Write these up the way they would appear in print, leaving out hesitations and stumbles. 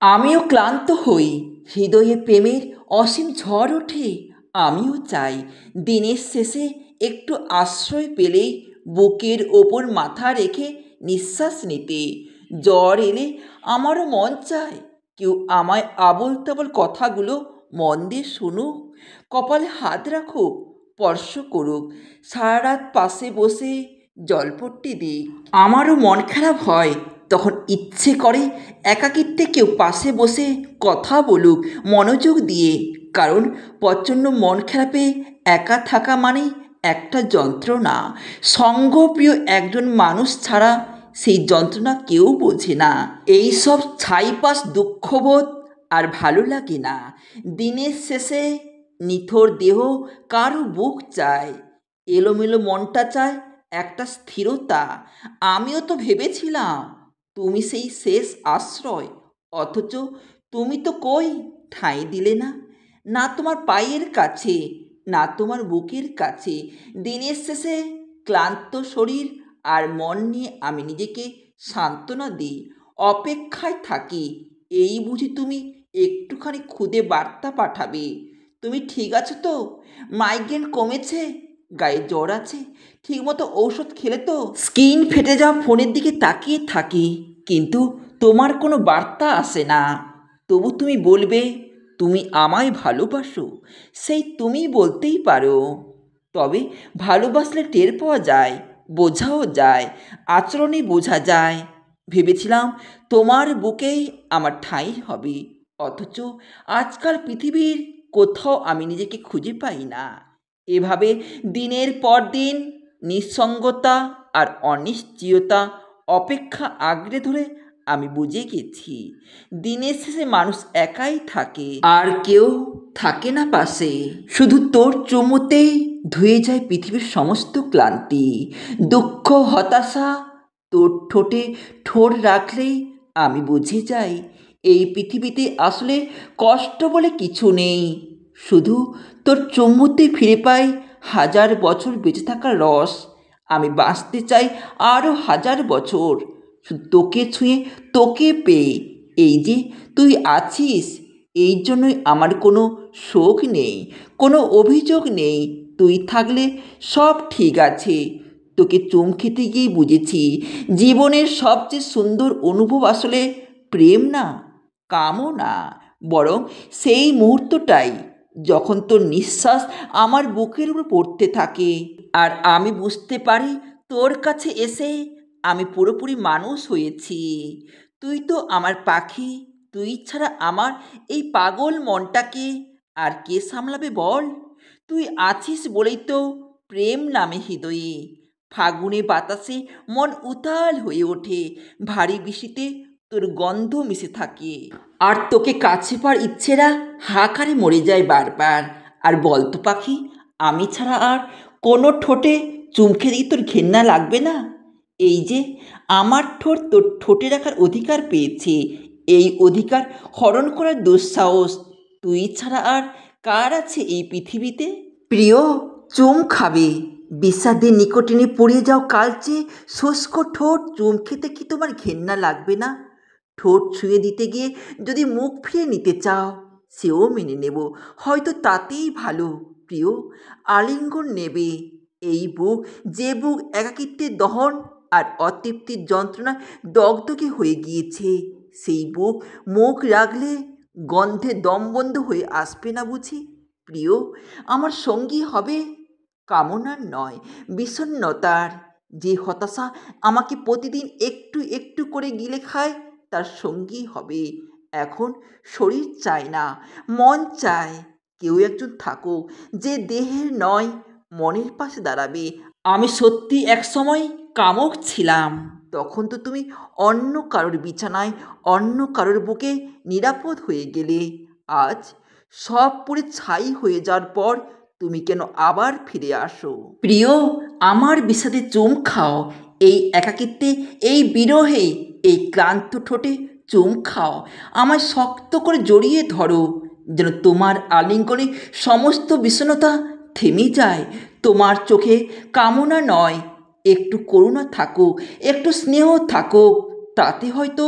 আমিও ক্লান্ত হই, হৃদয়ে প্রেমের অসীম ঝড় ওঠে। আমিও চাই দিনের শেষে একটু আশ্রয় পেলেই বুকের ওপর মাথা রেখে নিঃশ্বাস নিতে। জ্বর এলে আমারও মন চায় কেউ আমায় আবোল তাবোল কথাগুলো মন দিয়ে শুনুক, কপালে হাত রাখুক, স্পর্শ করুক, সারা রাত পাশে বসে জলপট্টি দিক। আমারও মন খারাপ হয়, তখন ইচ্ছে করে একাকিত্বে কেউ পাশে বসে কথা বলুক মনোযোগ দিয়ে। কারণ প্রচণ্ড মন খারাপে একা থাকা মানেই একটা যন্ত্রণা। সঙ্গপ্রিয় একজন মানুষ ছাড়া সেই যন্ত্রণা কেউ বোঝে না। এইসব ছাইপাশ দুঃখবোধ আর ভালো লাগে না। দিনের শেষে নিথর দেহ কারো বুক চায়, এলোমেলো মনটা চায় একটা স্থিরতা। আমিও তো ভেবেছিলাম তুমি সেই শেষ আশ্রয়, অথচ তুমি তো কই ঠাঁই দিলে না। না তোমার পায়ের কাছে, না তোমার বুকের কাছে। দিনের শেষে ক্লান্ত শরীর আর মন নিয়ে আমি নিজেকে সান্ত্বনা দিই, অপেক্ষায় থাকি। এই বুঝি তুমি একটুখানি খুদে বার্তা পাঠাবে। তুমি ঠিক আছো তো? মাইগ্রেন কমেছে? গায়ে জ্বর আছে? ঠিকমতো ঔষধ খেলে তো? স্ক্রিন ফেটে যাওয়া ফোনের দিকে তাকিয়ে থাকি, কিন্তু তোমার কোনো বার্তা আসে না। তবু তুমি বলবে তুমি আমায় ভালোবাসো, সেই তুমি বলতেই পারো। তবে ভালোবাসলে টের পাওয়া যায়, বোঝাও যায়, আচরণে বোঝা যায়। ভেবেছিলাম তোমার বুকেই আমার ঠাঁই হবে, অথচ আজকাল পৃথিবীর কোথাও আমি নিজেকে খুঁজে পাই না। এভাবে দিনের পর দিন নিঃসঙ্গতা আর অনিশ্চয়তা, অপেক্ষা আঁকড়ে ধরে আমি বুঝে গেছি দিনের শেষে মানুষ একাই থাকে, আর কেউ থাকে না পাশে। শুধু তোর চুমুতেই ধুয়ে যায় পৃথিবীর সমস্ত ক্লান্তি, দুঃখ, হতাশা। তোর ঠোঁটে ঠোঁট রাখলেই আমি বুঝে যাই এই পৃথিবীতে আসলে কষ্ট বলে কিছু নেই। শুধু তোর চুমুতে ফিরে পাই হাজার বছর বেঁচে থাকার রস। আমি বাঁচতে চাই আরও হাজার বছর, শুধু তোকে ছুঁয়ে, তোকে পেয়ে। এই যে তুই আছিস, এই জন্যই আমার কোনো শোক নেই, কোনো অভিযোগ নেই। তুই থাকলে সব ঠিক আছে। তোকে চুম খেতে গিয়েই বুঝেছি জীবনের সবচেয়ে সুন্দর অনুভব আসলে প্রেম না, কামও না, বরং সেই মুহূর্তটাই যখন তোর নিঃশ্বাস আমার বুকের উপর পড়তে থাকে আর আমি বুঝতে পারি তোর কাছে এসে আমি পুরোপুরি মানুষ হয়েছি। তুই তো আমার পাখি, তুই ছাড়া আমার এই পাগল মনটাকে আর কে সামলাবে বল? তুই আছিস বলেই তো প্রেম নামে হৃদয়ে। ফাগুনে বাতাসে মন উতাল হয়ে ওঠে, ভারী বৃষ্টিতে তোর গন্ধ মিশে থাকে, আর তোকে কাছে পাওয়ার ইচ্ছেরা হাহাকারে মরে যায় বারবার। আর বলতো পাখি, আমি ছাড়া আর কোনো ঠোঁটে চুমকে দিয়ে তোর ঘেন্না লাগবে না? এই যে আমার ঠোঁট তোর ঠোঁটে রাখার অধিকার পেয়েছে, এই অধিকার হরণ করার দুঃসাহস তুই ছাড়া আর কার আছে এই পৃথিবীতে? প্রিয়, চুম খাবে? বিষাদের নিকোটিনে পুড়িয়ে যাও কালচে শুষ্ক ঠোঁট চুম খেতে কি তোমার ঘেন্না লাগবে না? ঠোঁট ছুঁয়ে দিতে গিয়ে যদি মুখ ফিরে নিতে চাও, সেও মেনে নেব, হয়তো তাতেই ভালো। প্রিয়, আলিঙ্গন নেবে এই বুক, যে বুক একাকিত্বের দহন আর অতৃপ্তির যন্ত্রণায় দগদগে হয়ে গিয়েছে। সেই বুক মুখ রাখলে গন্ধে দমবন্ধ হয়ে আসবে না বুঝি? প্রিয়, আমার সঙ্গী হবে কামনার নয়, বিষণ্ণতার। যে হতাশা আমাকে প্রতিদিন একটু একটু করে গিলে খায়, তার সঙ্গী হবে। এখন শরীর চায় না, মন চায় কেউ একজন থাকুক, যে দেহের নয় মনের পাশে দাঁড়াবে। আমি সত্যি একসময় কামুক ছিলাম, তখন তো তুমি অন্য কারোর বিছানায়, অন্য কারোর বুকে নিরাপদ হয়ে গেলে। আজ সব পুড়ে ছাই হয়ে যাওয়ার পর তুমি কেন আবার ফিরে আসো? প্রিয়, আমার বিষাদে চুম খাও, এই একাকিত্বে, এই বিরহে, এই ক্লান্ত ঠোঁটে চুম খাও। আমায় শক্ত করে জড়িয়ে ধরো, যেন তোমার আলিঙ্গনে সমস্ত বিষণ্ণতা থেমে যায়। তোমার চোখে কামনা নয়, একটু করুণা থাকুক, একটু স্নেহ থাকুক, তাতে হয়তো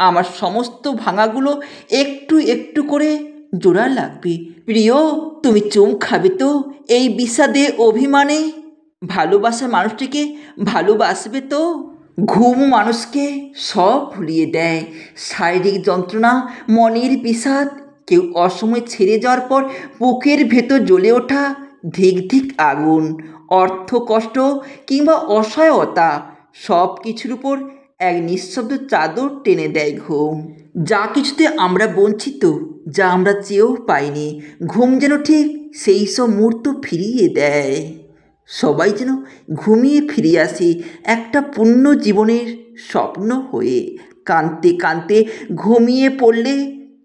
আমার সমস্ত ভাঙাগুলো একটু একটু করে জোড়া লাগবে। প্রিয়, তুমি চুম খাবে তো এই বিষাদে অভিমানে? ভালোবাসা মানুষটিকে ভালোবাসবে তো? ঘুম মানুষকে সব ভুলিয়ে দেয়, শারীরিক যন্ত্রণা, মনের বিষাদ, কেউ অসময়ে ছেড়ে যাওয়ার পর বুকের ভেতর জ্বলে ওঠা ধিক ধিক আগুন, অর্থ কষ্ট কিংবা অসহায়তা, সব কিছুর উপর এক নিঃশব্দ চাদর টেনে দেয় ঘুম। যা কিছুতে আমরা বঞ্চিত, যা আমরা চেয়েও পাইনি, ঘুম যেন ঠিক সেই সব মুহূর্ত ফিরিয়ে দেয়। সবাই যেন ঘুমিয়ে ফিরে আসে একটা পূর্ণ জীবনের স্বপ্ন হয়ে। কাঁদতে কাঁদতে ঘুমিয়ে পড়লে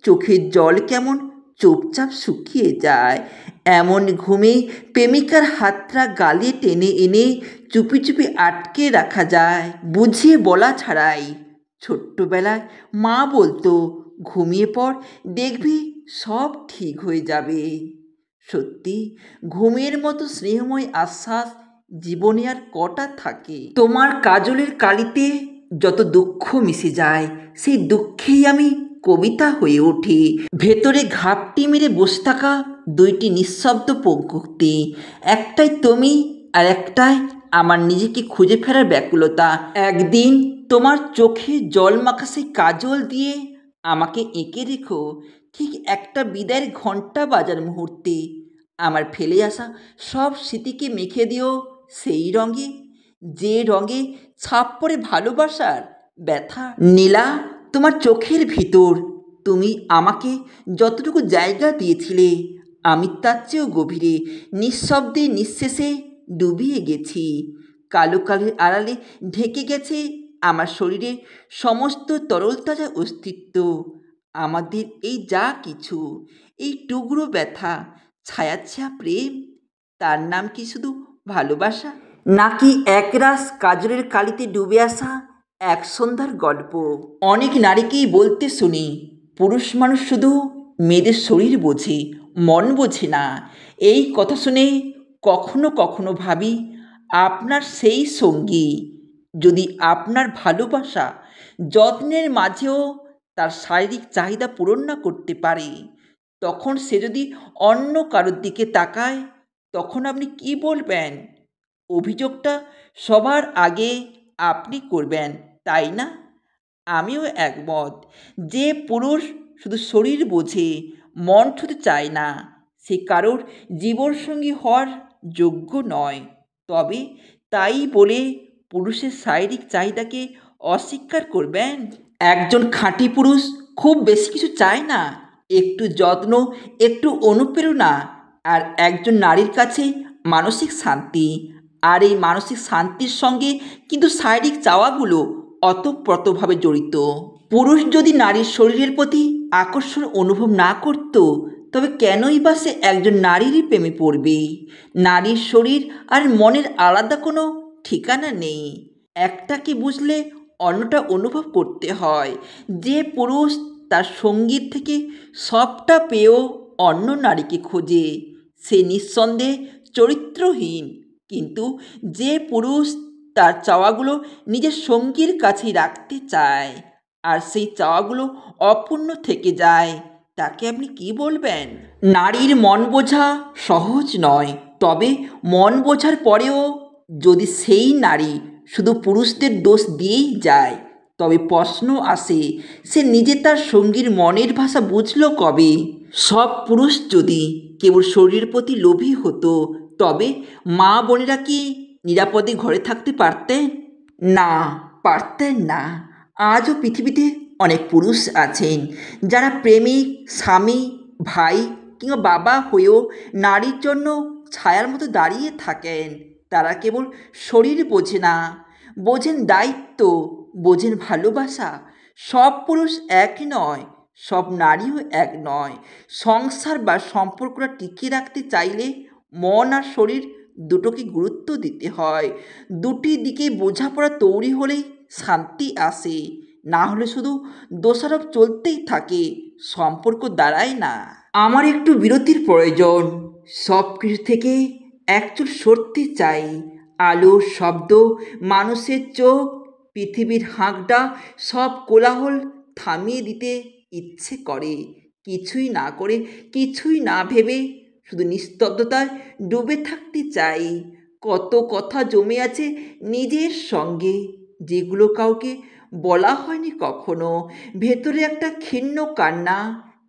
চোখের জল কেমন চুপচাপ শুকিয়ে যায়। এমন ঘুমে প্রেমিকার হাতটা গালে টেনে এনে চুপি চুপি আটকে রাখা যায়, বুঝিয়ে বলা ছাড়াই। ছোট্টবেলায় মা বলতো, ঘুমিয়ে পড়, দেখবি সব ঠিক হয়ে যাবে। সত্যি, ঘুমের মতো স্নেহময় আশ্বাস জীবনে আর কটা থাকে? তোমার কাজলের কালিতে যত দুঃখ মিশে যায়, সেই দুঃখেই আমি কবিতা হয়ে উঠি। ভেতরে ঘাপটি মেরে বসে থাকা দুইটি নিঃশব্দ পঙ্কুক্তি, একটাই তুমি আর একটাই আমার নিজেকে খুঁজে ফেরার ব্যাকুলতা। একদিন তোমার চোখে জল মাখা সেই কাজল দিয়ে আমাকে এঁকে রেখো, ঠিক একটা বিদায়ের ঘণ্টা বাজার মুহূর্তে। আমার ফেলে আসা সব স্মৃতিকে মেখে দিও সেই রঙে, যে রঙে ছাপ পড়ে ভালোবাসার ব্যথা। নীলা, তোমার চোখের ভিতর তুমি আমাকে যতটুকু জায়গা দিয়েছিলে, আমি তার চেয়েও গভীরে, নিঃশব্দে নিঃশেষে ডুবিয়ে গেছি। কালো কালের আড়ালে ঢেকে গেছে আমার শরীরে সমস্ত তরলতাজা অস্তিত্ব। আমাদের এই যা কিছু, এই টুকরো ব্যথা, ছায়াছায়া প্রেম, তার নাম কি শুধু ভালোবাসা, নাকি একরাশ কাজলের কালিতে ডুবে আসা এক সন্ধ্যার গল্প? অনেক নারীকেই বলতে শুনি, পুরুষ মানুষ শুধু মেয়েদের শরীর বোঝে, মন বোঝে না। এই কথা শুনে কখনো কখনো ভাবি, আপনার সেই সঙ্গী যদি আপনার ভালোবাসা যত্নের মাঝেও তার শারীরিক চাহিদা পূরণ না করতে পারে, তখন সে যদি অন্য কারোর দিকে তাকায়, তখন আপনি কি বলবেন? অভিযোগটা সবার আগে আপনি করবেন, তাই না? আমিও একমত। যে পুরুষ শুধু শরীর বোঝে, মন ছুঁতে চায় না, সে কারোর জীবনসঙ্গী হওয়ার যোগ্য নয়। তবে তাই বলে পুরুষের শারীরিক চাহিদাকে অস্বীকার করবেন? একজন খাঁটি পুরুষ খুব বেশি কিছু চায় না, একটু যত্ন, একটু অনুপ্রেরণা, আর একজন নারীর কাছে মানসিক শান্তি। আর এই মানসিক শান্তির সঙ্গে কিন্তু শারীরিক চাওয়াগুলো ওতপ্রোতভাবে জড়িত। পুরুষ যদি নারীর শরীরের প্রতি আকর্ষণ অনুভব না করত, তবে কেনই বা সে একজন নারীরই প্রেমে পড়বে? নারীর শরীর আর মনের আলাদা কোনো ঠিকানা নেই, একটাকে বুঝলে অন্যটা অনুভব করতে হয়। যে পুরুষ তার সঙ্গীর থেকে সবটা পেয়েও অন্য নারীকে খোঁজে, সে নিঃসন্দেহে চরিত্রহীন। কিন্তু যে পুরুষ তার চাওয়াগুলো নিজের সঙ্গীর কাছেই রাখতে চায়, আর সেই চাওয়াগুলো অপূর্ণ থেকে যায়, তাকে আপনি কি বলবেন? নারীর মন বোঝা সহজ নয়, তবে মন বোঝার পরেও যদি সেই নারী শুধু পুরুষদের দোষ দিয়েই যায়, তবে প্রশ্ন আসে, সে নিজে তার সঙ্গীর মনের ভাষা বুঝল কবে? সব পুরুষ যদি কেবল শরীরের প্রতি লোভী হতো, তবে মা বোনেরা কি নিরাপদে ঘরে থাকতে পারতেন? না, পারতেন না। আজও পৃথিবীতে অনেক পুরুষ আছেন যারা প্রেমিক, স্বামী, ভাই কিংবা বাবা হয়েও নারীর জন্য ছায়ার মতো দাঁড়িয়ে থাকেন। তারা কেবল শরীর বোঝে না, বোঝেন দায়িত্ব, বোঝেন ভালোবাসা। সব পুরুষ এক নয়, সব নারীও এক নয়। সংসার বা সম্পর্কটা টিকিয়ে রাখতে চাইলে মন আর শরীর দুটোকে গুরুত্ব দিতে হয়। দুটি দিকে বোঝাপড়া তৈরি হলেই শান্তি আসে, না হলে শুধু দোষারোপ চলতেই থাকে, সম্পর্ক দাঁড়ায় না। আমার একটু বিরতির প্রয়োজন, সব কিছু থেকে একচুল সরতে চাই। আলো, শব্দ, মানুষের চোখ, পৃথিবীর হাঁকডাক, সব কোলাহল থামিয়ে দিতে ইচ্ছে করে। কিছুই না করে, কিছুই না ভেবে শুধু নিস্তব্ধতায় ডুবে থাকতে চাই। কত কথা জমে আছে নিজের সঙ্গে, যেগুলো কাউকে বলা হয়নি কখনো। ভেতরে একটা ক্ষীণ কান্না,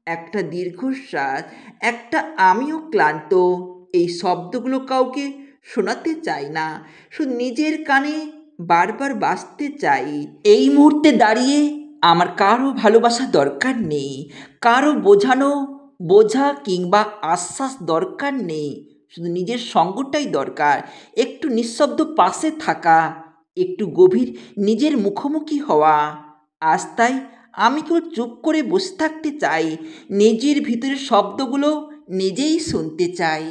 একটা দীর্ঘশ্বাস, একটা আমিও ক্লান্ত। এই শব্দগুলো কাউকে শোনাতে চাই না, শুধু নিজের কানে বারবার বাজতে চাই। এই মুহূর্তে দাঁড়িয়ে আমার কারো ভালোবাসা দরকার নেই, কারো বোঝা কিংবা আশ্বাস দরকার নেই। শুধু নিজের সঙ্গটাই দরকার, একটু নিঃশব্দ পাশে থাকা, একটু গভীর নিজের মুখোমুখি হওয়া। আজ তাই আমি কেবল চুপ করে বসে থাকতে চাই, নিজের ভিতরের শব্দগুলো নিজেই শুনতে চাই।